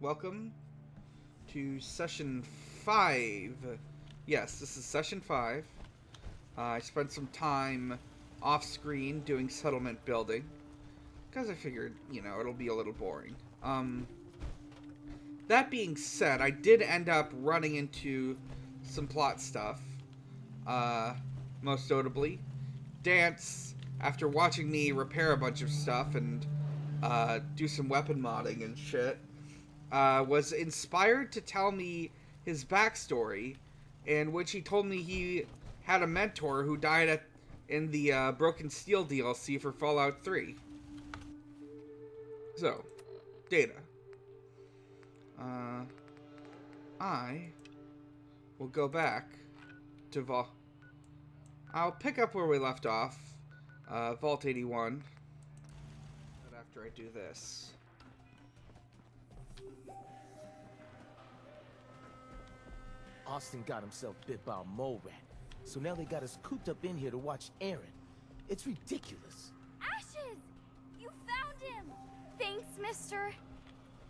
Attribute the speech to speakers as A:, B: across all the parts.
A: Welcome to session 5. Yes, this is session 5. I spent some time off screen doing settlement building because I figured, it'll be a little boring. That being said, I did end up running into some plot stuff. Most notably, Dance, after watching me repair a bunch of stuff and do some weapon modding and shit, was inspired to tell me his backstory, in which he told me he had a mentor who died in the Broken Steel DLC for Fallout 3. So, data. I will go back to I'll pick up where we left off, Vault 81, but after I do this.
B: Austin got himself bit by a mole rat, so now they got us cooped up in here to watch Aaron. It's ridiculous.
C: Ashes! You found him! Thanks, mister.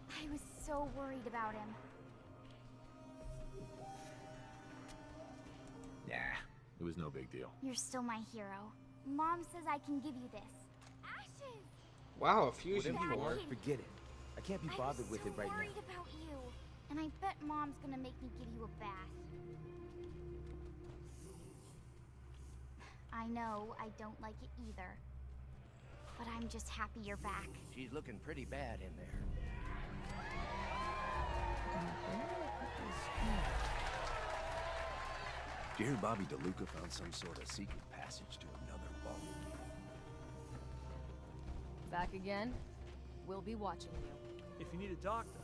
C: I was so worried about him.
D: Nah, it was no big deal.
C: You're still my hero. Mom says I can give you this. Ashes!
A: Wow, a fusion
B: Whatever you
A: core.
B: want, forget it. I can't be bothered with it right
C: I was
B: now.
C: so worried about you. And I bet Mom's gonna make me give you a bath. I know I don't like it either. But I'm just happy you're back.
E: She's looking pretty bad in there.
D: Did you hear Bobby DeLuca found some sort of secret passage to another vault?
F: Back again? We'll be watching you.
G: If you need a doctor,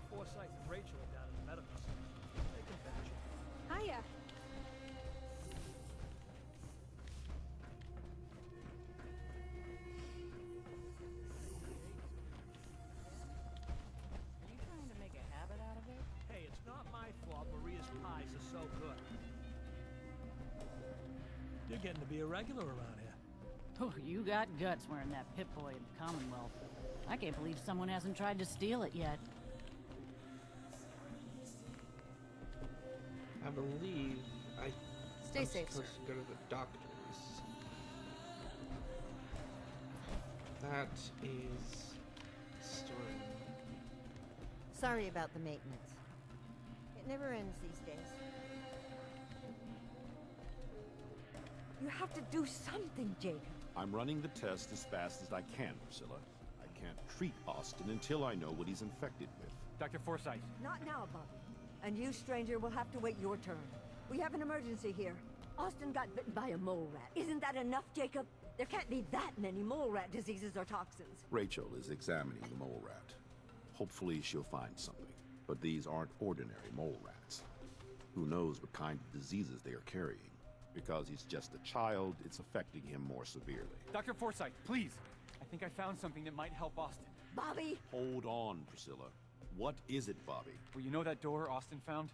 G: Forsyth and Rachel are down in the medical center. They can fetch you.
F: Hiya.
E: You trying to make a habit out of it?
G: Hey, it's not my fault Maria's pies are so good. You're getting to be a regular around here.
H: Oh, you got guts wearing that Pip-Boy in the Commonwealth. I can't believe someone hasn't tried to steal it yet.
A: I believe I'm
F: Stay safe,
A: supposed
F: sir.
A: to go to the doctor's. That is story.
I: Sorry about the maintenance. It never ends these days. You have to do something, Jacob.
J: I'm running the test as fast as I can, Priscilla. I can't treat Austin until I know what he's infected with.
G: Dr. Forsyth.
I: Not now, Bobby. And you, stranger, will have to wait your turn. We have an emergency here. Austin got bitten by a mole rat. Isn't that enough, Jacob? There can't be that many mole rat diseases or toxins.
J: Rachel is examining the mole rat. Hopefully she'll find something. But these aren't ordinary mole rats. Who knows what kind of diseases they are carrying? Because he's just a child, it's affecting him more severely.
G: Dr. Forsyth, please. I think I found something that might help Austin.
I: Bobby!
J: Hold on, Priscilla. What is it, Bobby?
G: Well, you know that door Austin found?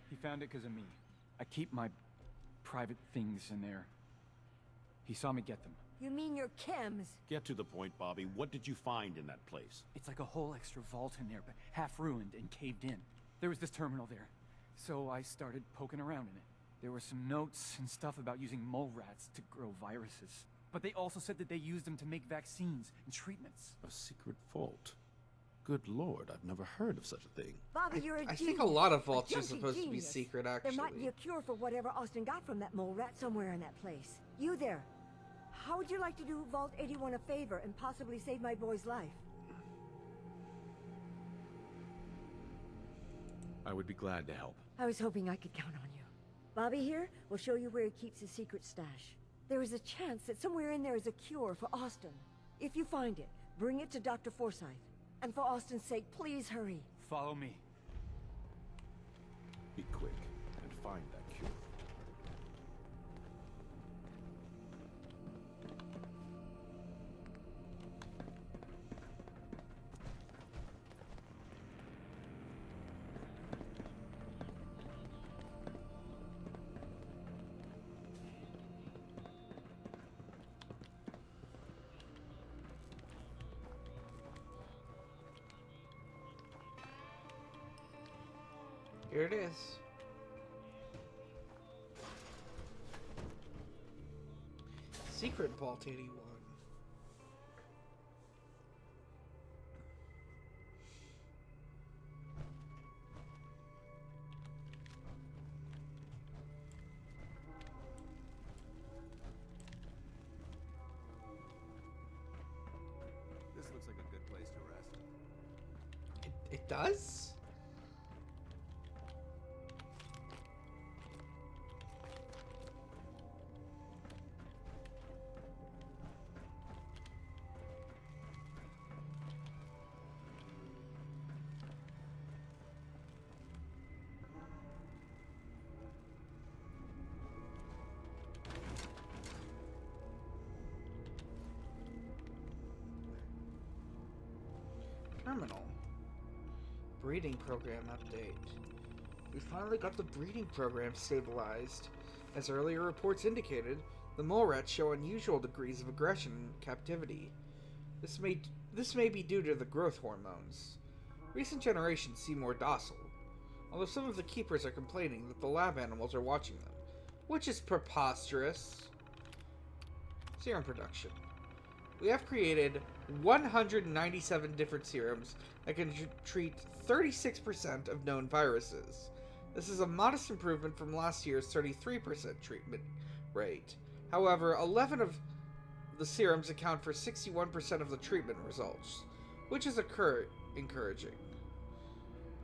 G: He found it because of me. I keep my private things in there. He saw me get them.
I: You mean your chems?
J: Get to the point, Bobby. What did you find in that place?
G: It's like a whole extra vault in there, but half ruined and caved in. There was this terminal there, so I started poking around in it. There were some notes and stuff about using mole rats to grow viruses. But they also said that they used them to make vaccines and treatments.
J: A secret vault. Good Lord, I've never heard of such a thing.
I: Bobby, you're a
A: I
I: genius.
A: think a lot of vaults are
I: junkie
A: supposed to be
I: genius.
A: secret,
I: There might be
A: actually.
I: a cure for whatever Austin got from that mole rat somewhere in that place. You there. How would you like to do Vault 81 a favor and possibly save my boy's life?
D: I would be glad to help.
I: I was hoping I could count on you. Bobby here will show you where he keeps his secret stash. There is a chance that somewhere in there is a cure for Austin. If you find it, bring it to Dr. Forsyth. And for Austin's sake, please hurry.
G: Follow me.
J: Be quick and find that cure.
A: Here it is. Secret Vault 81.
D: This looks like a good place to rest.
A: It does? Terminal. Breeding program update. We finally got the breeding program stabilized. As earlier reports indicated, the mole rats show unusual degrees of aggression in captivity. This may be due to the growth hormones. Recent generations seem more docile, although some of the keepers are complaining that the lab animals are watching them, which is preposterous. Serum production. We have created 197 different serums that can treat 36% of known viruses. This is a modest improvement from last year's 33% treatment rate. However, 11 of the serums account for 61% of the treatment results, which is encouraging.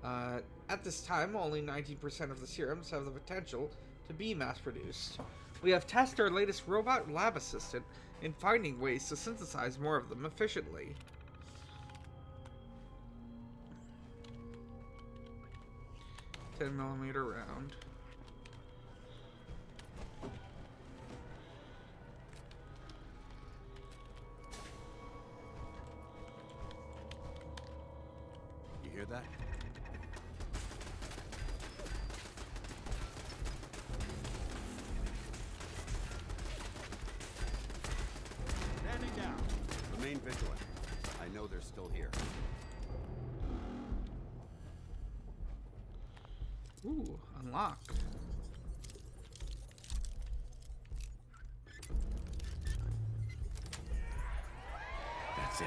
A: At this time, only 19% of the serums have the potential to be mass-produced. We have tasked our latest robot lab assistant in finding ways to synthesize more of them efficiently. $10mm round.
D: You hear that? Standing down. Remain vigilant. I know they're still here.
A: Ooh, unlock.
D: That's it.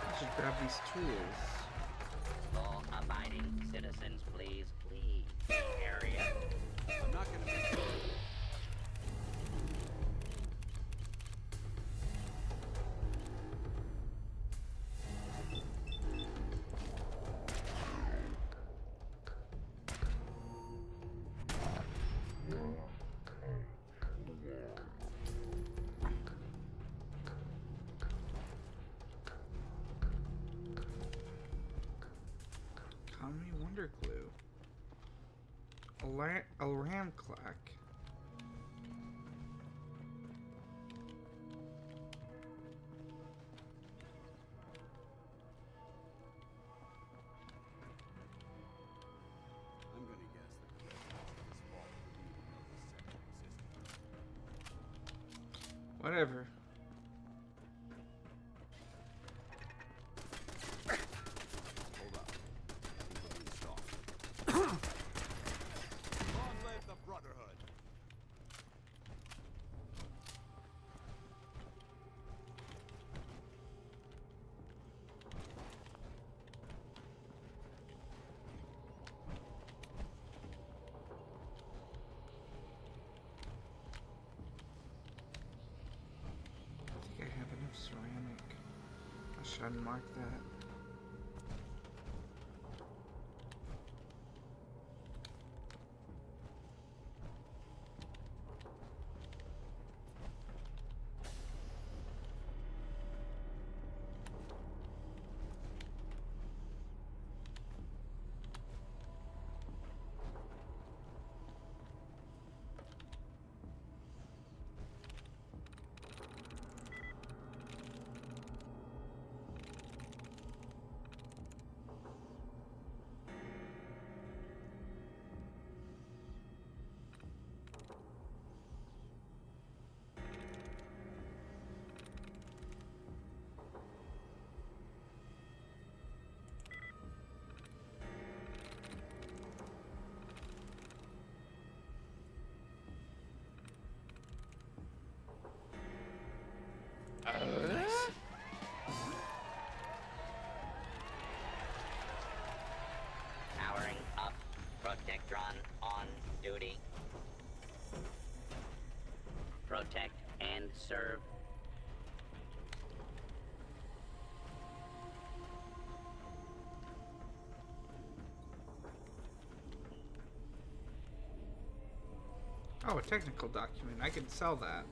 A: I should grab these tools.
K: Law-abiding citizens, please leave the area.
D: I'm not gonna miss you.
A: Common Wonder Glue. A ram clack.
D: I'm gonna guess that the this vault would know this section existed.
A: Whatever.
D: Hold up. People being stalked. Long live the Brotherhood.
A: I think I have enough ceramic. I should unmark that. Oh, a technical document. I can sell that.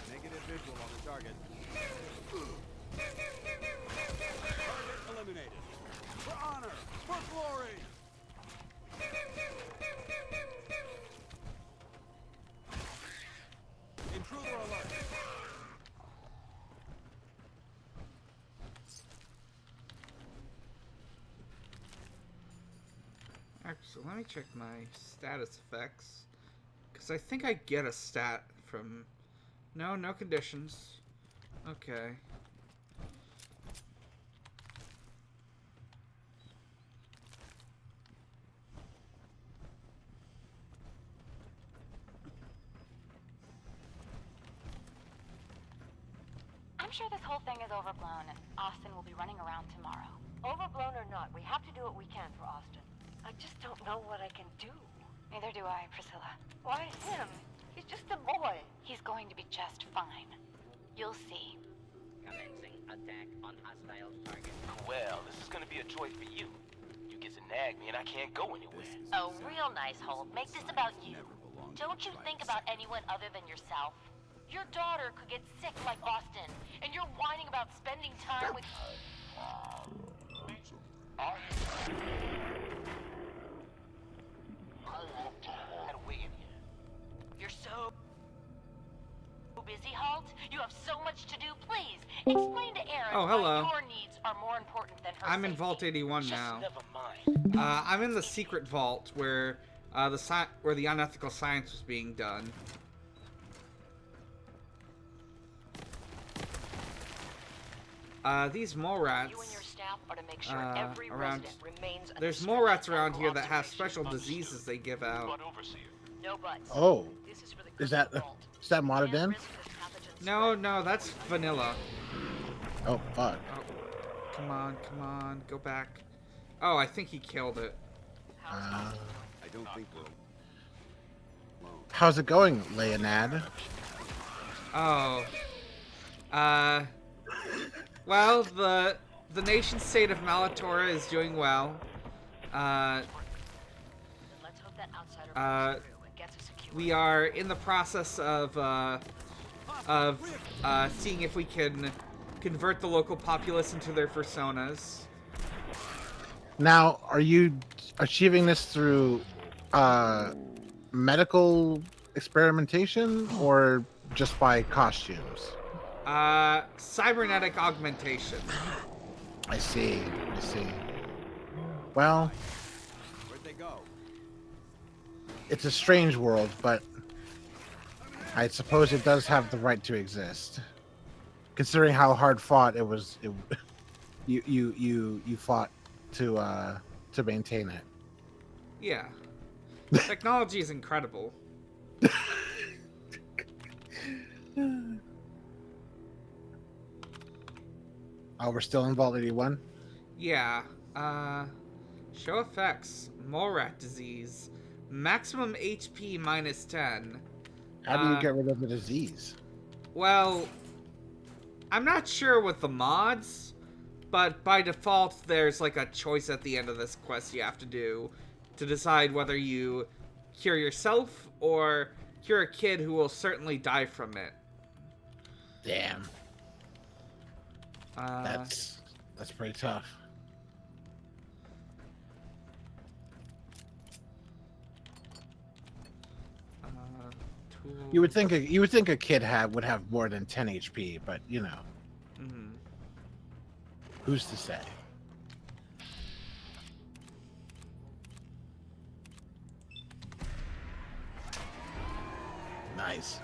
D: Negative visual on the target. Target eliminated. For honor! For glory! Intruder alert!
A: Actually, let me check my status effects. Because I think I get a stat from... No, no conditions. Okay.
L: I'm sure this whole thing is overblown, and Austin will be running around tomorrow.
I: Overblown or not, we have to do what we can for Austin. I just don't know what I can do.
L: Neither do I, Priscilla.
I: Why him? He's just a boy.
L: He's going to be just fine. You'll see.
K: Commencing attack on hostile target.
B: Well, this is gonna be a joy for you. You get to nag me and I can't go anywhere.
L: Oh, real nice, Holt. Make this about you. Don't you think about anyone other than yourself? Your daughter could get sick like Austin, and you're whining about spending time with... You're so busy, Holt. You have so much to do. Please, explain to Erin
A: Oh, hello.
L: why your needs are more important than her
A: I'm in
L: safety.
A: Vault 81 now.
B: Never mind.
A: I'm in the secret vault where where the unethical science was being done. These mole rats.
L: You and your staff are to make sure every
A: around.
L: resident remains under
A: There's
L: strict
A: mole rats around
L: medical
A: here that have
L: observation.
A: special diseases they give out.
L: No buts.
M: Oh,
L: This is for the
M: is that
L: vault.
M: modded in?
L: Risk of pathogens
A: No,
L: spreading.
A: no, that's vanilla.
M: Oh fuck.
A: Oh, come on, go back. Oh, I think he killed it.
J: I don't think we're alone.
M: How's it going, Leonad?
A: Oh. Well, the nation state of Malatora is doing well.
L: Then let's hope that outsider
A: Uh,
L: comes through and gets us secure.
A: We are in the process of seeing if we can convert the local populace into their personas.
M: Now, are you achieving this through medical experimentation or just by costumes?
A: Cybernetic augmentation.
M: I see. Well,
D: Where'd they go?
M: it's a strange world, but I suppose it does have the right to exist. Considering how hard fought it was, you fought to maintain it.
A: Yeah. Technology is incredible.
M: Oh, we're still in Vault 81?
A: Yeah. Show effects. Mole rat disease. Maximum HP minus 10.
M: How do you get rid of the disease?
A: Well, I'm not sure with the mods, but by default, there's like a choice at the end of this quest you have to do to decide whether you cure yourself or cure a kid who will certainly die from it.
M: Damn. That's pretty tough. You would think a kid would have more than 10 HP, but you know.
A: Mm-hmm.
M: Who's to say? Nice.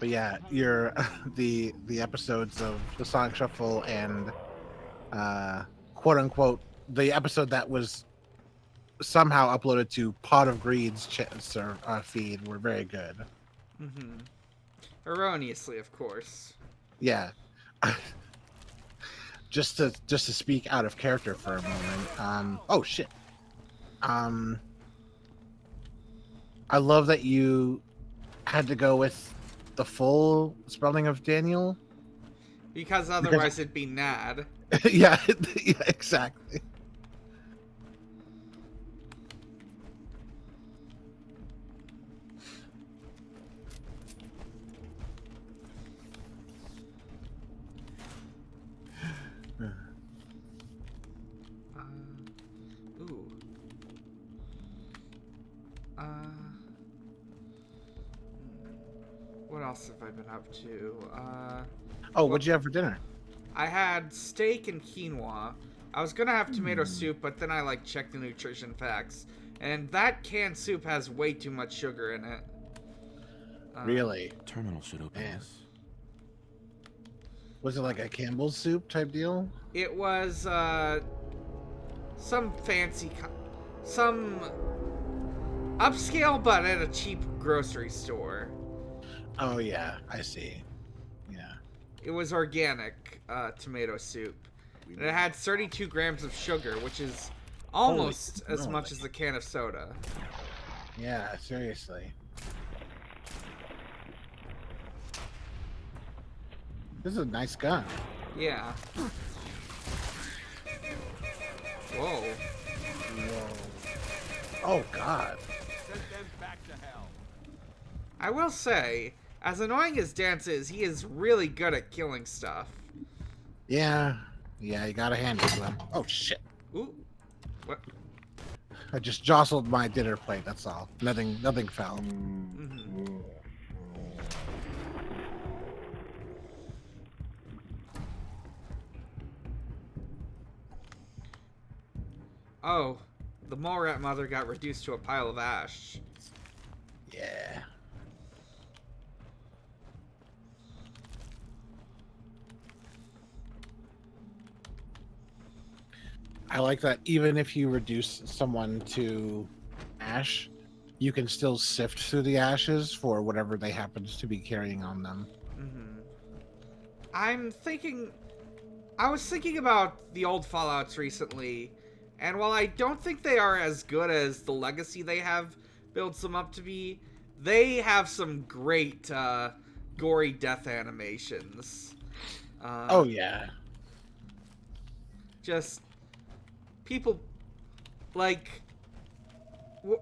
M: But yeah, you're the episodes of the Sonic Shuffle and quote unquote the episode that was somehow uploaded to Pot of Greed's feed were very good.
A: Mm-hmm. Erroneously, of course.
M: Yeah. just to speak out of character for a moment. Oh shit. I love that you had to go with the full spelling of Daniel.
A: Because otherwise it'd be Nad.
M: Yeah, yeah, exactly.
A: Ooh. What else have I been up to?
M: What'd you have for dinner?
A: I had steak and quinoa. I was gonna have tomato soup, but then I checked the nutrition facts, and that canned soup has way too much sugar in it.
M: Really?
J: Terminal should open this.
M: Was it like a Campbell's soup type deal?
A: It was some fancy, some upscale, but at a cheap grocery store.
M: Oh yeah, I see. Yeah.
A: It was organic tomato soup. And it had 32 grams of sugar, which is almost as much as a can of soda.
M: Yeah, seriously. This is a nice gun.
A: Yeah. Whoa.
M: Whoa. Oh god.
D: Send them back to hell.
A: I will say, as annoying as Dance is, he is really good at killing stuff.
M: Yeah. Yeah, you gotta hand it to him. Oh shit.
A: Ooh. What?
M: I just jostled my dinner plate, that's all. Nothing fell.
A: Mm-hmm. Oh, the mole rat mother got reduced to a pile of ash.
M: Yeah. I like that even if you reduce someone to ash, you can still sift through the ashes for whatever they happen to be carrying on them.
A: Mm-hmm. I was thinking about the old Fallouts recently, and while I don't think they are as good as the legacy they have builds them up to be, they have some great gory death animations.
M: Oh yeah.
A: Just people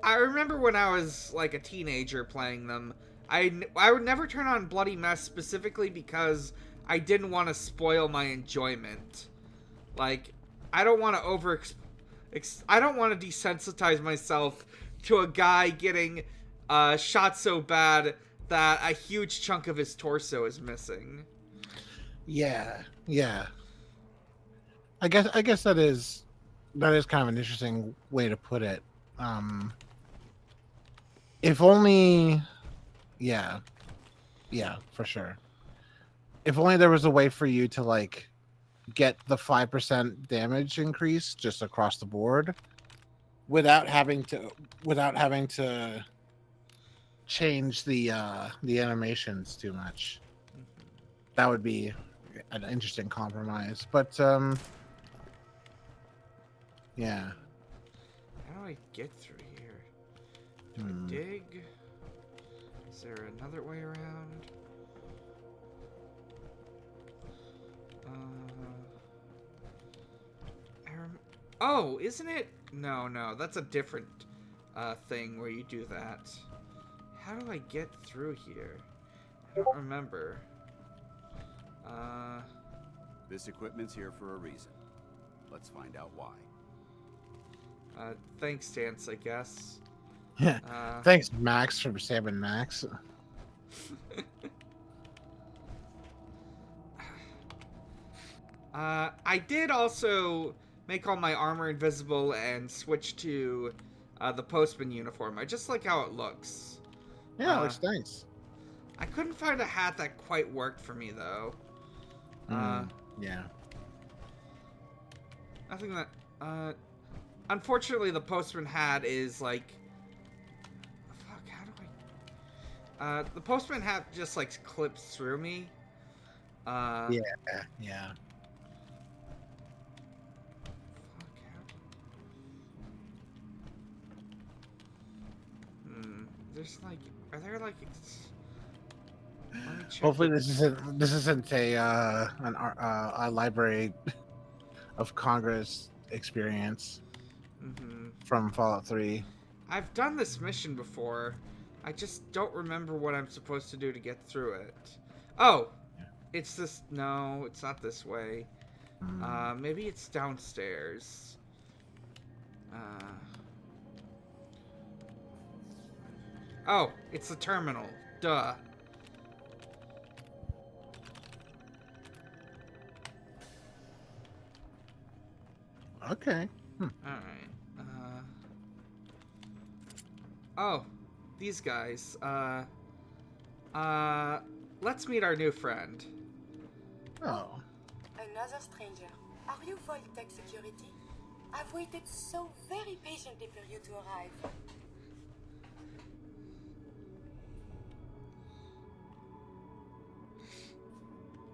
A: I remember when I was a teenager playing them, I would never turn on Bloody Mess specifically because I didn't want to spoil my enjoyment. I don't want to I don't want to desensitize myself to a guy getting shot so bad that a huge chunk of his torso is missing.
M: Yeah. Yeah. I guess that is kind of an interesting way to put it. If only, yeah, for sure. If only there was a way for you to get the 5% damage increase just across the board, without having to change the animations too much. That would be an interesting compromise, but yeah.
A: How do I get through here? Do I dig? Is there another way around? Oh, isn't it? No, that's a different thing where you do that. How do I get through here? I don't remember.
N: This equipment's here for a reason. Let's find out why.
A: Thanks, Dance, I guess.
M: Thanks, Max, for saving Max.
A: I did also make all my armor invisible and switch to the postman uniform. I just like how it looks.
M: Yeah, it looks nice.
A: I couldn't find a hat that quite worked for me, though.
M: Yeah.
A: Nothing that... unfortunately, the postman hat is, like... Fuck, how do I... the postman hat just, like, clips through me.
M: Yeah.
A: There's, like... Are there, like... Let me check.
M: Hopefully this isn't a Library of Congress experience from Fallout 3.
A: I've done this mission before. I just don't remember what I'm supposed to do to get through it. Oh! It's this... No, it's not this way. Maybe it's downstairs. Oh, it's the terminal. Duh.
M: Okay.
A: Alright. Oh, these guys. Let's meet our new friend.
M: Oh.
O: Another stranger. Are you Voltec Security? I've waited so very patiently for you to arrive.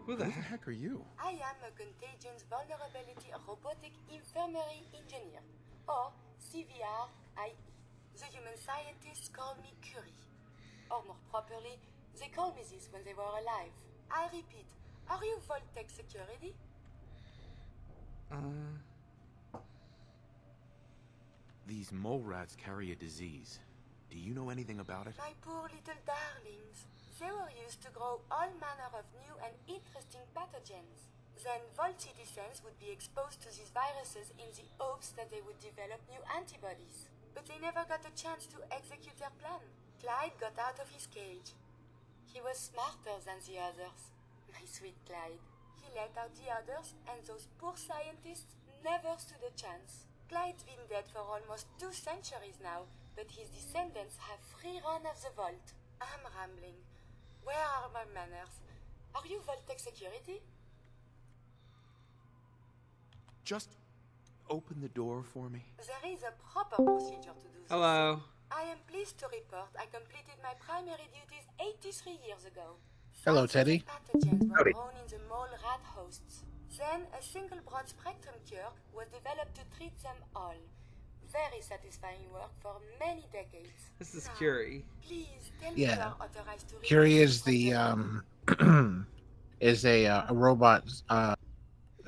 A: Who the heck
N: are you?
O: I am a Contagions Vulnerability Robotic Infirmary Engineer, or CVR-IE. The human scientists call me Curie. Or more properly, they called me this when they were alive. I repeat, are you Voltec Security?
N: These mole rats carry a disease. Do you know anything about it?
O: My poor little darlings. They were used to grow all manner of new and interesting pathogens. Then Vault citizens would be exposed to these viruses in the hopes that they would develop new antibodies. But they never got a chance to execute their plan. Clyde got out of his cage. He was smarter than the others. My sweet Clyde. He let out the others, and those poor scientists never stood a chance. Clyde's been dead for almost 2 centuries now, but his descendants have free run of the vault. I'm rambling. Where are my manners? Are you Voltec Security?
N: Just open the door for me.
O: There is a proper procedure to do this.
A: Hello.
O: I am pleased to report I completed my primary duties 83 years ago.
M: Hello, Teddy.
O: Pathogens were grown in the mole rat hosts. Then a single broad spectrum cure was developed to treat them all. Very satisfying work for many decades.
A: This is Curie.
O: Please tell me you
M: Yeah.
O: are authorized to
M: Curie is the is a robot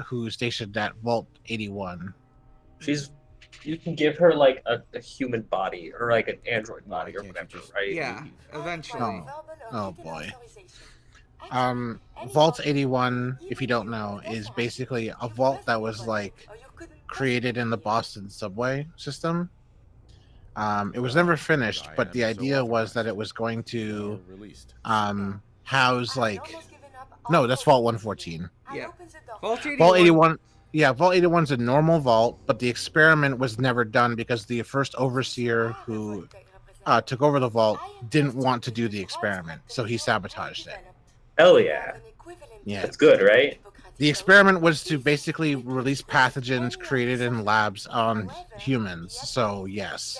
M: who's stationed at Vault 81.
P: You can give her like a human body or like an android body or whatever, right?
A: Yeah, eventually.
M: Oh boy. Vault 81, if you don't know, is basically a vault that was like created in the Boston subway system. It was never finished, but the idea was that it was going to house like no, that's Vault 114.
A: Yeah. Vault 81.
M: Vault 81. Yeah, Vault 81's a normal vault, but the experiment was never done because the first overseer who took over the vault didn't want to do the experiment, so he sabotaged it.
P: Hell yeah.
M: Yeah.
P: That's good, right?
M: The experiment was to basically release pathogens created in labs on humans, so yes.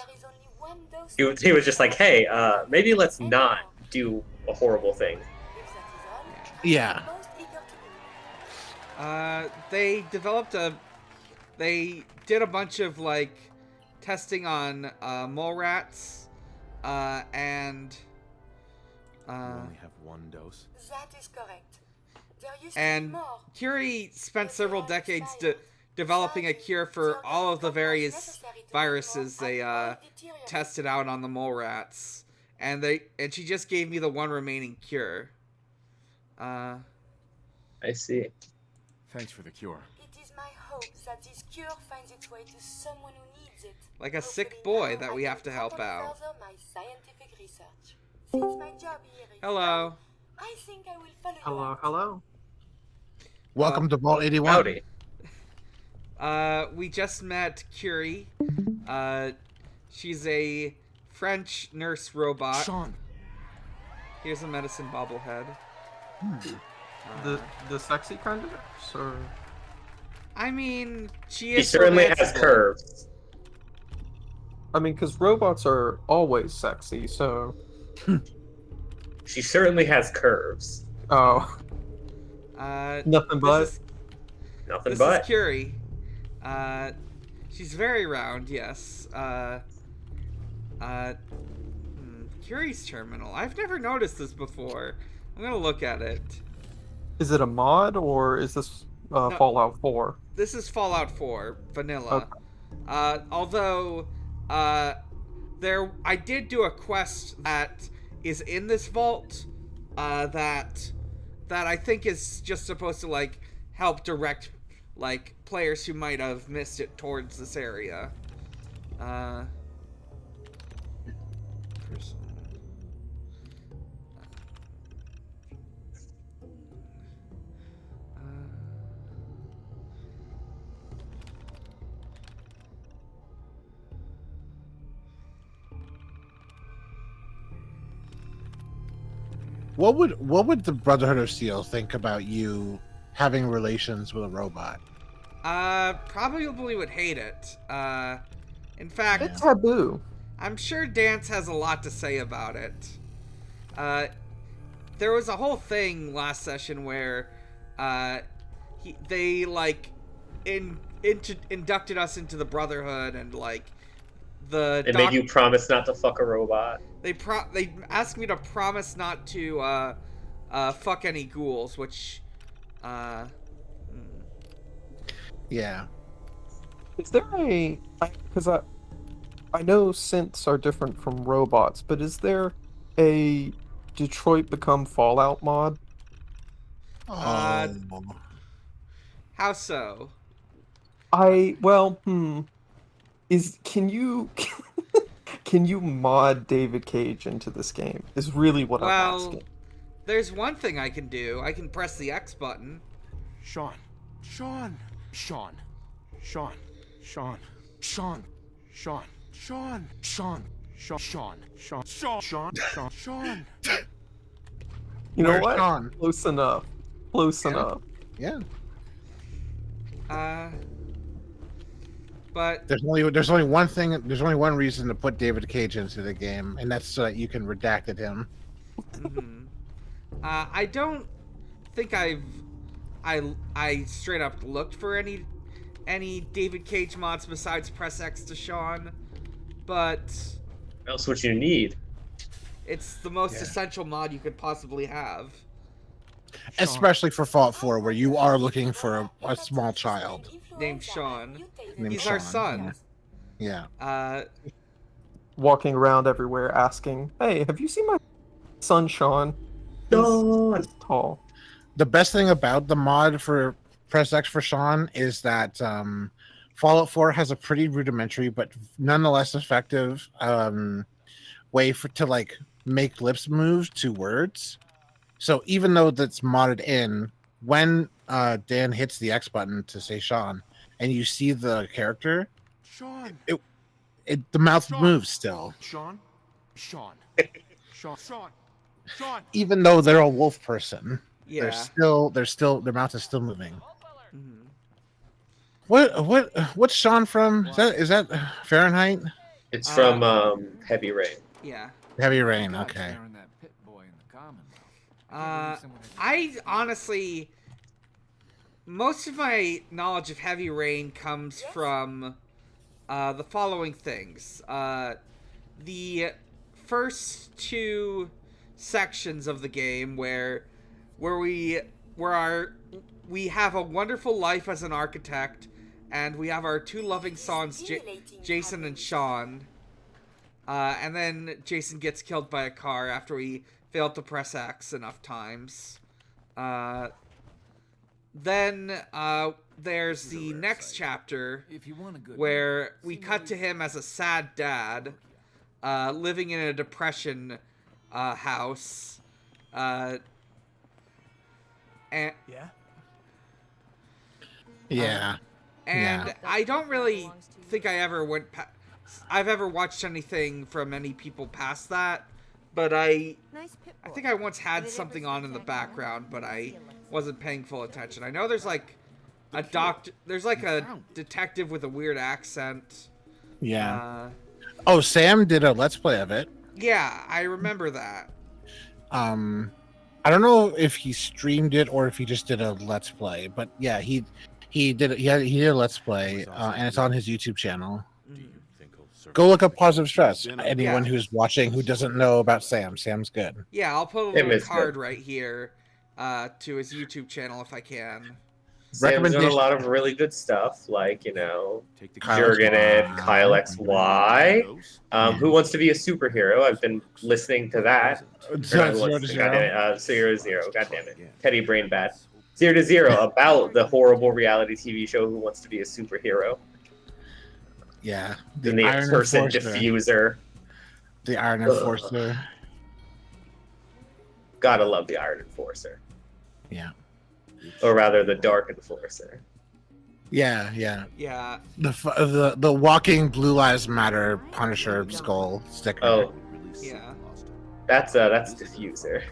P: He was just like, hey, maybe let's not do a horrible thing.
M: Yeah.
A: They did a bunch of like testing on mole rats, and
N: you only have 1 dose.
O: That is correct. There used to
A: and
O: be more.
A: Curie spent several decades developing a cure for all of the various viruses they tested out on the mole rats, and she just gave me the one remaining cure.
P: I see.
N: Thanks for the cure.
O: It is my hope that this cure finds its way to someone who needs it.
A: Like a sick boy that we have to help out.
O: Further my scientific research. Since my job here is
A: Hello.
O: I think I will follow you.
Q: Hello.
M: Welcome to Vault 81.
A: Howdy. We just met Curie. She's a French nurse robot.
N: Sean.
A: Here's a medicine bobblehead.
Q: The sexy kind of nurse, or
A: I mean, she
P: She
A: is
P: certainly has
A: romanceable.
P: curves.
Q: I mean, because robots are always sexy, so.
P: She certainly has curves.
Q: Oh. Nothing but.
P: Nothing
A: This
P: but.
A: is Curie. She's very round, yes. Curie's terminal. I've never noticed this before. I'm gonna look at it.
Q: Is it a mod or is this Fallout 4?
A: This is Fallout 4 vanilla.
Q: Okay.
A: Although I did do a quest that is in this vault that I think is just supposed to like help direct like players who might have missed it towards this area.
M: What would the Brotherhood of Steel think about you having relations with a robot?
A: Probably would hate it. In fact,
Q: It's taboo.
A: I'm sure Dance has a lot to say about it. There was a whole thing last session where they like inducted us into the Brotherhood, and like
P: They made you promise not to fuck a robot.
A: They asked me to promise not to fuck any ghouls, which
M: yeah.
Q: Is there because I know synths are different from robots, but is there a Detroit Become Fallout mod?
A: how so?
Q: Can you mod David Cage into this game? Is really what I'm asking.
A: There's one thing I can do. I can press the X button.
N: Sean.
Q: You know
M: Where's
Q: what?
M: Sean?
Q: Close enough. Close enough.
M: Yeah.
A: But
M: there's only one thing. There's only one reason to put David Cage into the game, and that's so that you can redact him.
A: I don't think I straight up looked for any David Cage mods besides press X to Sean, but
P: What else would you need?
A: it's the most essential mod you could possibly have.
M: Especially for Fallout 4, where you are looking for a small child
A: named Sean.
M: named
A: He's
M: Sean.
A: our son.
M: Yeah.
Q: Walking around everywhere asking, "Hey, have you seen my son Sean? He's tall."
M: The best thing about the mod for Press X for Sean is that Fallout 4 has a pretty rudimentary but nonetheless effective way to like make lips move to words. So even though that's modded in, when Dan hits the X button to say Sean, and you see the character,
N: Sean.
M: The mouth moves still.
N: Sean.
M: Even though they're a wolf person,
A: Yeah.
M: their mouth is still moving. What's Sean from? Is that Fahrenheit?
P: It's from Heavy Rain.
A: Yeah.
M: Heavy Rain. Okay.
A: I honestly, most of my knowledge of Heavy Rain comes from the following things. The first two sections of the game where we have a wonderful life as an architect, and we have our two loving sons, Jason and Sean. And then Jason gets killed by a car after we failed to press X enough times. Then there's the next chapter where we cut to him as a sad dad, living in a depression house. And
M: yeah.
A: And I don't really think I've ever watched anything from any people past that. but I
I: Nice Pip Boy.
A: think I once had
I: Did it ever
A: something on in the
I: switch back on?
A: background, but I wasn't paying full attention. I know there's like a there's like a detective with a weird accent.
M: Yeah. Oh, Sam did a Let's Play of it.
A: Yeah, I remember that.
M: I don't know if he streamed it or if he just did a Let's Play, but yeah, he did a Let's Play, and it's on his YouTube channel. Go look up Positive Stress. Anyone who's watching who doesn't know about Sam, Sam's good.
A: Yeah, I'll put a little card right here to his YouTube channel if I can.
P: Sam's done a lot of really good stuff, like, you know, Jurgen and Kyle XY. Who Wants to Be a Superhero? I've been listening to that. Zero to Zero. God damn it. Teddy Brain Bad. 0 to 0 about the horrible reality TV show Who Wants to Be a Superhero.
M: Yeah.
P: The person diffuser.
M: The Iron Enforcer.
P: Gotta love the Iron Enforcer.
M: Yeah.
P: Or rather, the Dark Enforcer.
M: Yeah.
A: Yeah.
M: The walking Blue Lives Matter Punisher skull sticker.
P: Oh.
A: Yeah.
P: That's diffuser.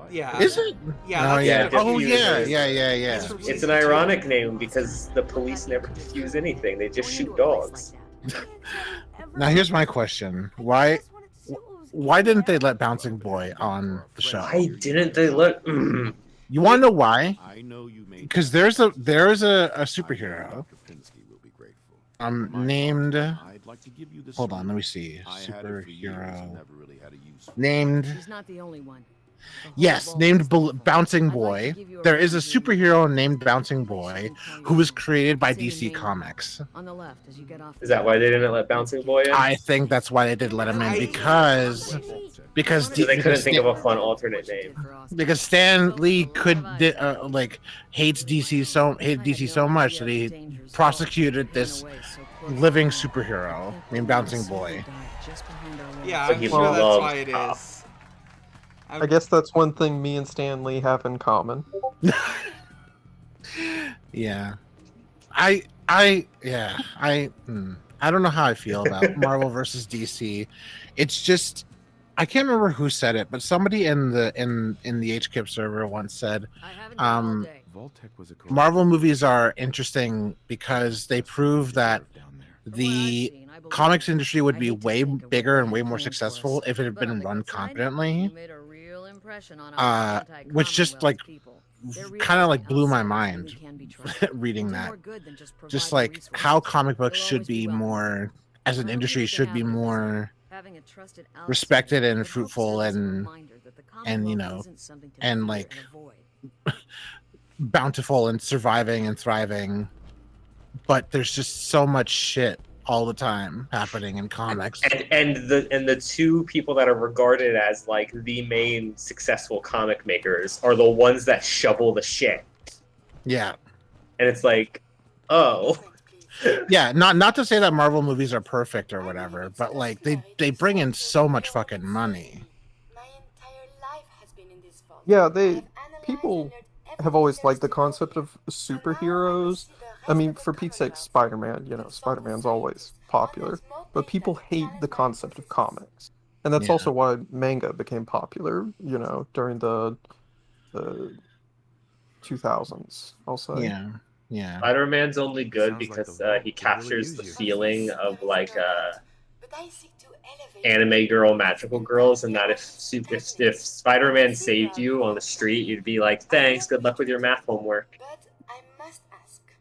A: Yeah.
M: Is it?
A: Yeah.
M: Oh yeah.
P: Diffuser.
M: Oh yeah.
P: It's an ironic name because the police never diffuse anything. They just shoot dogs.
M: Now here's my question: Why didn't they let Bouncing Boy on the show?
P: Why didn't they let?
M: You want to know why? Because there's a superhero named. Hold on, let me see. Superhero named.
H: He's not the only one.
M: Yes, named Bouncing Boy. There is a superhero named Bouncing Boy who was created by DC Comics.
H: On the left as you get off.
P: Is that why they didn't let Bouncing Boy in?
M: I think that's why they did let him in because
P: So they couldn't think of a fun alternate name.
M: Because Stan Lee hates DC so much that he prosecuted this living superhero named Bouncing Boy.
A: Yeah, I'm sure that's why it is.
Q: I guess that's one thing me and Stan Lee have in common.
M: Yeah. I don't know how I feel about Marvel versus DC. It's just I can't remember who said it, but somebody in the HKIP server once said Marvel movies are interesting because they prove that the comics industry would be way bigger and way more successful if it had been run competently. Which just like kind of like blew my mind reading that. Just like how comic books should be more, as an industry, should be more respected and fruitful and you know and like bountiful and surviving and thriving. But there's just so much shit all the time happening in comics.
P: And the two people that are regarded as like the main successful comic makers are the ones that shovel the shit.
M: Yeah.
P: And it's like, oh.
M: Yeah, not to say that Marvel movies are perfect or whatever, but like they bring in so much fucking money.
Q: Yeah, people have always liked the concept of superheroes. I mean, for Pete's sake, Spider-Man, Spider-Man's always popular, but people hate the concept of comics. And that's also why manga became popular, during the 2000s, I'll say.
M: Yeah.
P: Spider-Man's only good because he captures the feeling of like anime girl, magical girls, and that if Spider-Man saved you on the street, you'd be like, thanks, good luck with your math homework.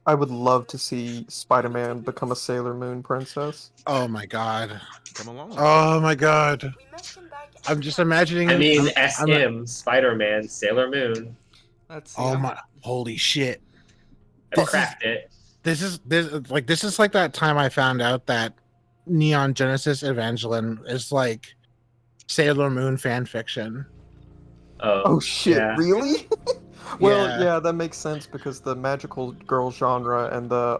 Q: I would love to see Spider-Man become a Sailor Moon princess.
M: Oh my god. Oh my god. I'm just imagining.
P: I mean, SM, Spider-Man, Sailor Moon.
M: My holy shit.
P: I cracked it.
M: This is like that time I found out that Neon Genesis Evangelion is like Sailor Moon fan fiction.
Q: Oh shit, really? Well, yeah, that makes sense because the magical girl genre and the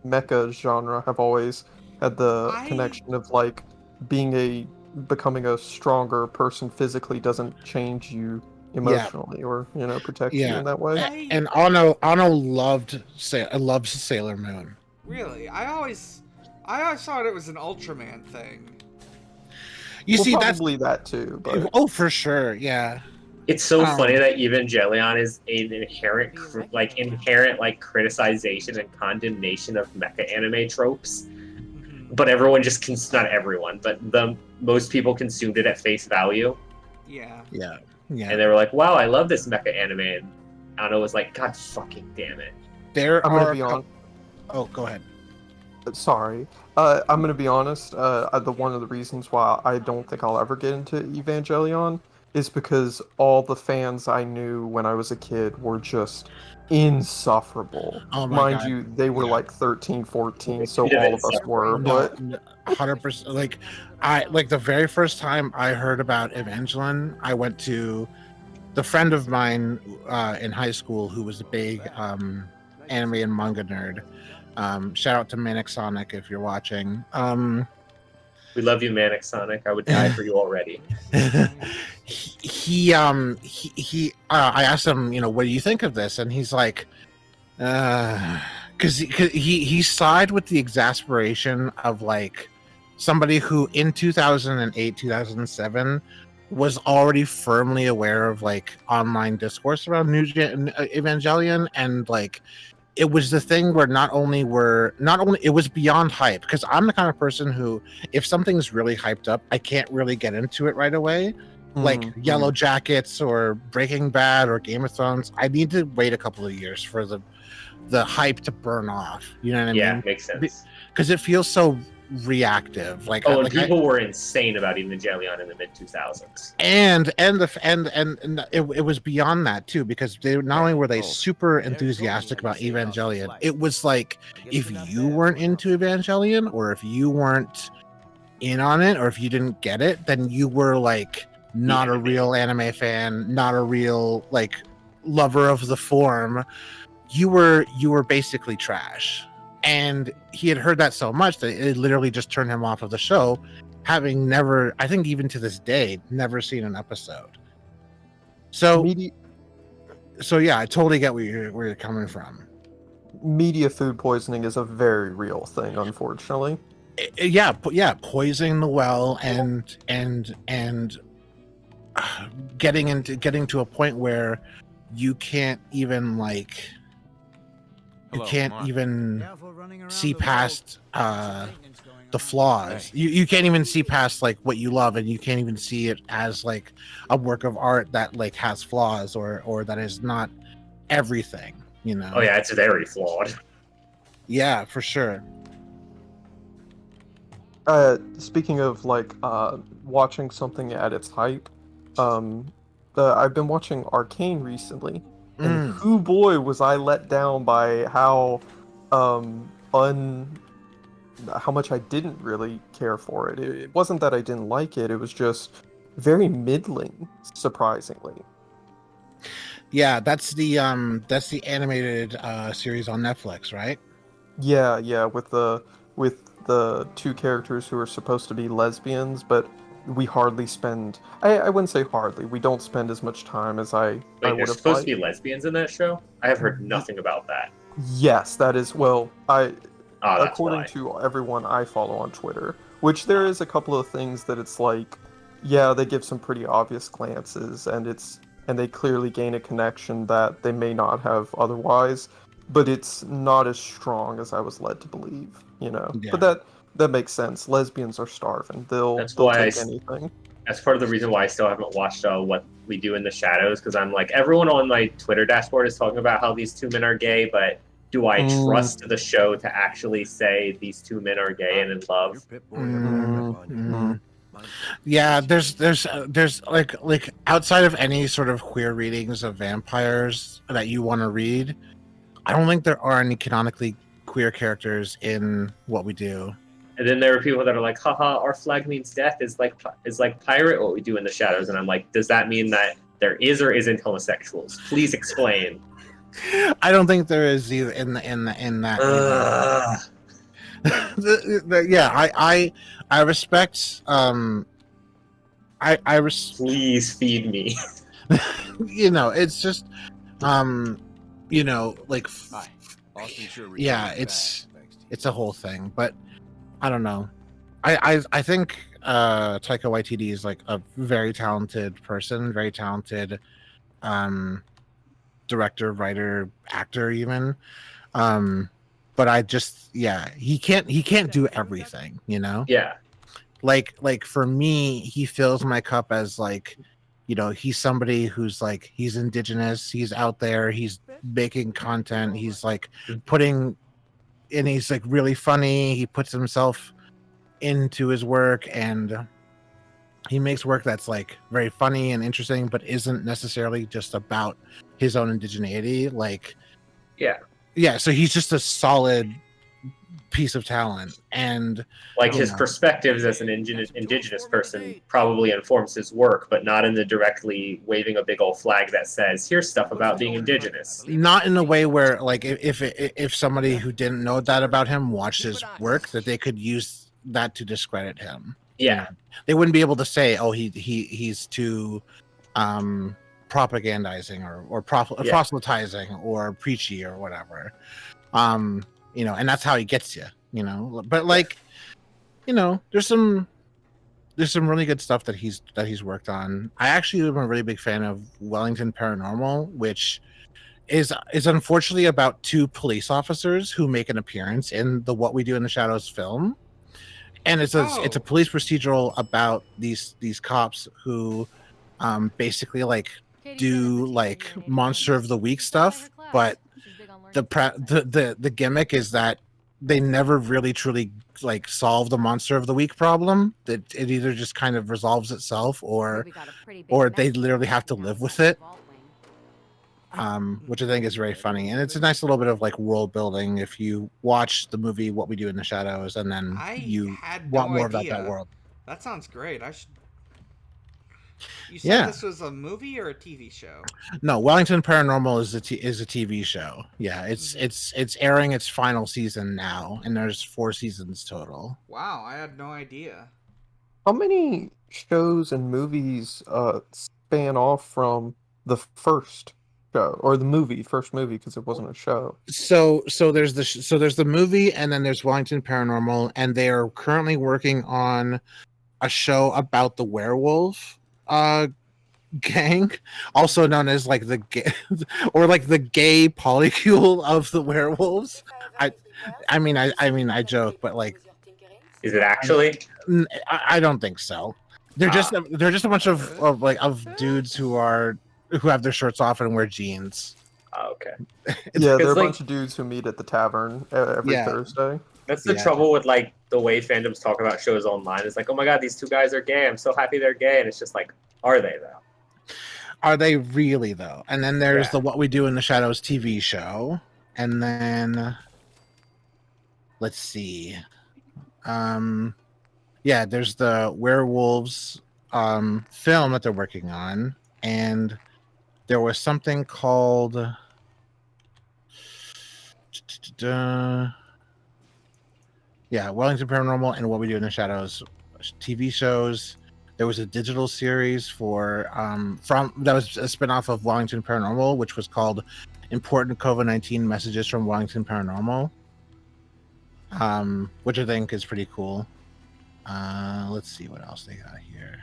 Q: mecha genre have always had the connection of like becoming a stronger person physically doesn't change you emotionally or protect you in that way.
M: And Anno loved Sailor Moon.
A: Really? I always thought it was an Ultraman thing.
M: You
Q: well,
M: see,
Q: probably that too. But
M: oh, for sure, yeah.
P: It's so funny that Evangelion is an inherent criticization and condemnation of mecha anime tropes. But everyone just not everyone, but most people consumed it at face value.
A: Yeah.
M: Yeah.
P: And they were like, "Wow, I love this mecha anime." And Anno was like, "God fucking damn it."
Q: I'm gonna be on.
M: Oh, go ahead.
Q: Sorry. I'm gonna be honest. One of the reasons why I don't think I'll ever get into Evangelion is because all the fans I knew when I was a kid were just insufferable.
M: Oh my
Q: Mind
M: God.
Q: you, they were like 13, 14, so all of us were.
M: No,
Q: But
M: 100%. Like, the very first time I heard about Evangelion, I went to the friend of mine in high school who was a big anime and manga nerd. Shout out to Manic Sonic if you're watching.
P: We love you, Manic Sonic. I would die for you already.
M: I asked him, what do you think of this? And he's like, because he sighed with the exasperation of like somebody who in 2008, 2007 was already firmly aware of like online discourse around Evangelion, and like it was the thing where not only it was beyond hype, because I'm the kind of person who, if something's really hyped up, I can't really get into it right away. Like Yellow Jackets or Breaking Bad or Game of Thrones, I need to wait a couple of years for the hype to burn off. You know what I mean?
P: Yeah, makes sense.
M: Because it feels so reactive. Like,
P: people were insane about Evangelion in the mid 2000s.
M: And it was beyond that too, because they not only were they super enthusiastic about Evangelion, it was like if you weren't into Evangelion, or if you weren't in on it, or if you didn't get it, then you were like not a real anime fan, not a real like lover of the form. You were basically trash. And he had heard that so much that it literally just turned him off of the show, having never, I think even to this day, never seen an episode. So yeah, I totally get where you're coming from.
Q: Media food poisoning is a very real thing, unfortunately.
M: Yeah, poisoning the well and getting to a point where you can't even like see past the flaws. You can't even see past like what you love, and you can't even see it as like a work of art that like has flaws or that is not everything,
P: Oh yeah, it's very flawed.
M: Yeah, for sure.
Q: Speaking of like watching something at its hype, I've been watching Arcane recently, and who boy was I let down by how much I didn't really care for it. It wasn't that I didn't like it; it was just very middling, surprisingly.
M: Yeah, that's the animated series on Netflix, right?
Q: Yeah, with the two characters who are supposed to be lesbians, but we hardly spend. I wouldn't say hardly. We don't spend as much time as I would have.
P: Wait, there's supposed to be lesbians in that show? I have heard nothing about that.
Q: Yes, that is. Well, according
P: why.
Q: to everyone I follow on Twitter, which there is a couple of things that it's like, yeah, they give some pretty obvious glances, and they clearly gain a connection that they may not have otherwise, but it's not as strong as I was led to believe,
M: Yeah.
Q: But that makes sense. Lesbians are starving. They'll take anything.
P: That's part of the reason why I still haven't watched What We Do in the Shadows, because I'm like, everyone on my Twitter dashboard is talking about how these two men are gay, but do I trust the show to actually say these two men are gay and in love?
M: Yeah, there's like outside of any sort of queer readings of vampires that you want to read, I don't think there are any canonically queer characters in What We Do.
P: And then there are people that are like, haha, our flag means death is like pirate What We Do in the Shadows. And I'm like, does that mean that there is or isn't homosexuals? Please explain.
M: I don't think there is either in that. Yeah, I respect.
P: Please feed me.
M: It's just, like, yeah, it's a whole thing, but I don't know. I think Taika Waititi is like a very talented person, very talented director, writer, actor, even. But I just, yeah, he can't do everything, you know.
P: Yeah.
M: Like for me, he fills my cup as like, you know, he's somebody who's like, he's indigenous, he's out there, he's making content, he's like putting, and he's like really funny. He puts himself into his work, and he makes work that's like very funny and interesting, but isn't necessarily just about his own indigeneity. Like, yeah. So he's just a solid piece of talent, and
P: like his perspectives as an indigenous person probably informs his work, but not in the directly waving a big old flag that says here's stuff about being indigenous.
M: Not in a way where like if somebody who didn't know that about him watched his work, that they could use that to discredit him.
P: Yeah,
M: they wouldn't be able to say, oh, he's too propagandizing or proselytizing or preachy or whatever. You know, and that's how he gets you, you know. But like, you know, there's some really good stuff that he's worked on. I actually am a really big fan of Wellington Paranormal, which is unfortunately about two police officers who make an appearance in the What We Do in the Shadows film. And it's a police procedural about these cops who basically like do like Monster of the Week stuff, but the gimmick is that they never really truly like solve the Monster of the Week problem. That it either just kind of resolves itself or they literally have to live with it. Which I think is very funny, and it's a nice little bit of like world building if you watch the movie What We Do in the Shadows, and then you want more about that world.
A: That sounds great. You said this was a movie or a TV show?
M: No, Wellington Paranormal is a TV show. Yeah, it's airing its final season now, and there's 4 seasons total.
A: Wow, I had no idea.
Q: How many shows and movies span off from the first show or the first movie, because it wasn't a show?
M: So there's the movie, and then there's Wellington Paranormal, and they are currently working on a show about the werewolf gang, also known as like the gay or like the gay polycule of the werewolves. I mean I joke, but like,
P: is it actually?
M: I don't think so. They're just a bunch of dudes who have their shirts off and wear jeans.
P: Oh, okay.
Q: Yeah, they're a bunch of dudes who meet at the tavern every Thursday.
P: That's the trouble with like the way fandoms talk about shows online. It's like, oh my god, these two guys are gay. I'm so happy they're gay, and it's just like, are they though?
M: Are they really though? And then there's the What We Do in the Shadows TV show, and then let's see, there's the werewolves film that they're working on, and there was something called Wellington Paranormal and What We Do in the Shadows TV shows. There was a digital series that was a spinoff of Wellington Paranormal, which was called Important COVID-19 Messages from Wellington Paranormal, which I think is pretty cool. Let's see what else they got here.